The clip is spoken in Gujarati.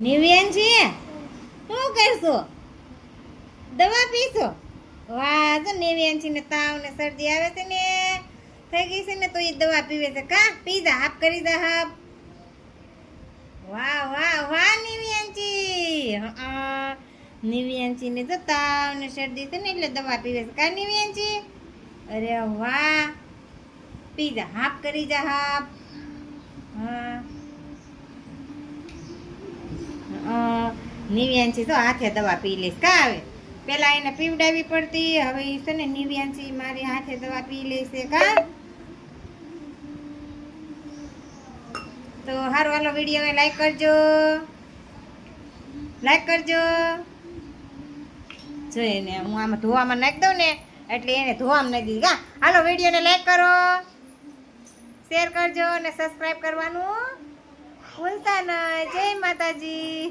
નિવ્યાન છે શું કરશો? દવા પીશો? વાહ, જો નિવ્યાન છે ને તાવ ને શરદી આવે છે ને થઈ ગઈ છે ને તો એ દવા પીવે છે. કા પી જા, હાફ કરી જા હાફ. વાહ વાહ વાહ નિવ્યાનજી. નિવ્યાનજી ને તો તાવ ને શરદી છે ને એટલે દવા પીવે છે. કા નિવ્યાનજી? અરે વાહ, પી જા, હાફ કરી જા હાફ. નિવ્યાનજી તો હાથે દવા પી લઈશ. કા આવે પેલા એને પીવડાવી પડતી, હવે ઈ છે ને નિવ્યાનજી મારી હાથે દવા પી લેશે. કા તો હારું, હાલો વિડીયોને લાઈક કરજો, લાઈક કરજો. જો એને હું આમાં ધોવામાં નાખી દઉં ને એટલે એને ધોવામાં નાખી દીધી. કા હાલો વિડીયોને લાઈક કરો, શેર કરજો અને સબસ્ક્રાઈબ કરવાનું ભૂલતા નહીં. જય માતાજી.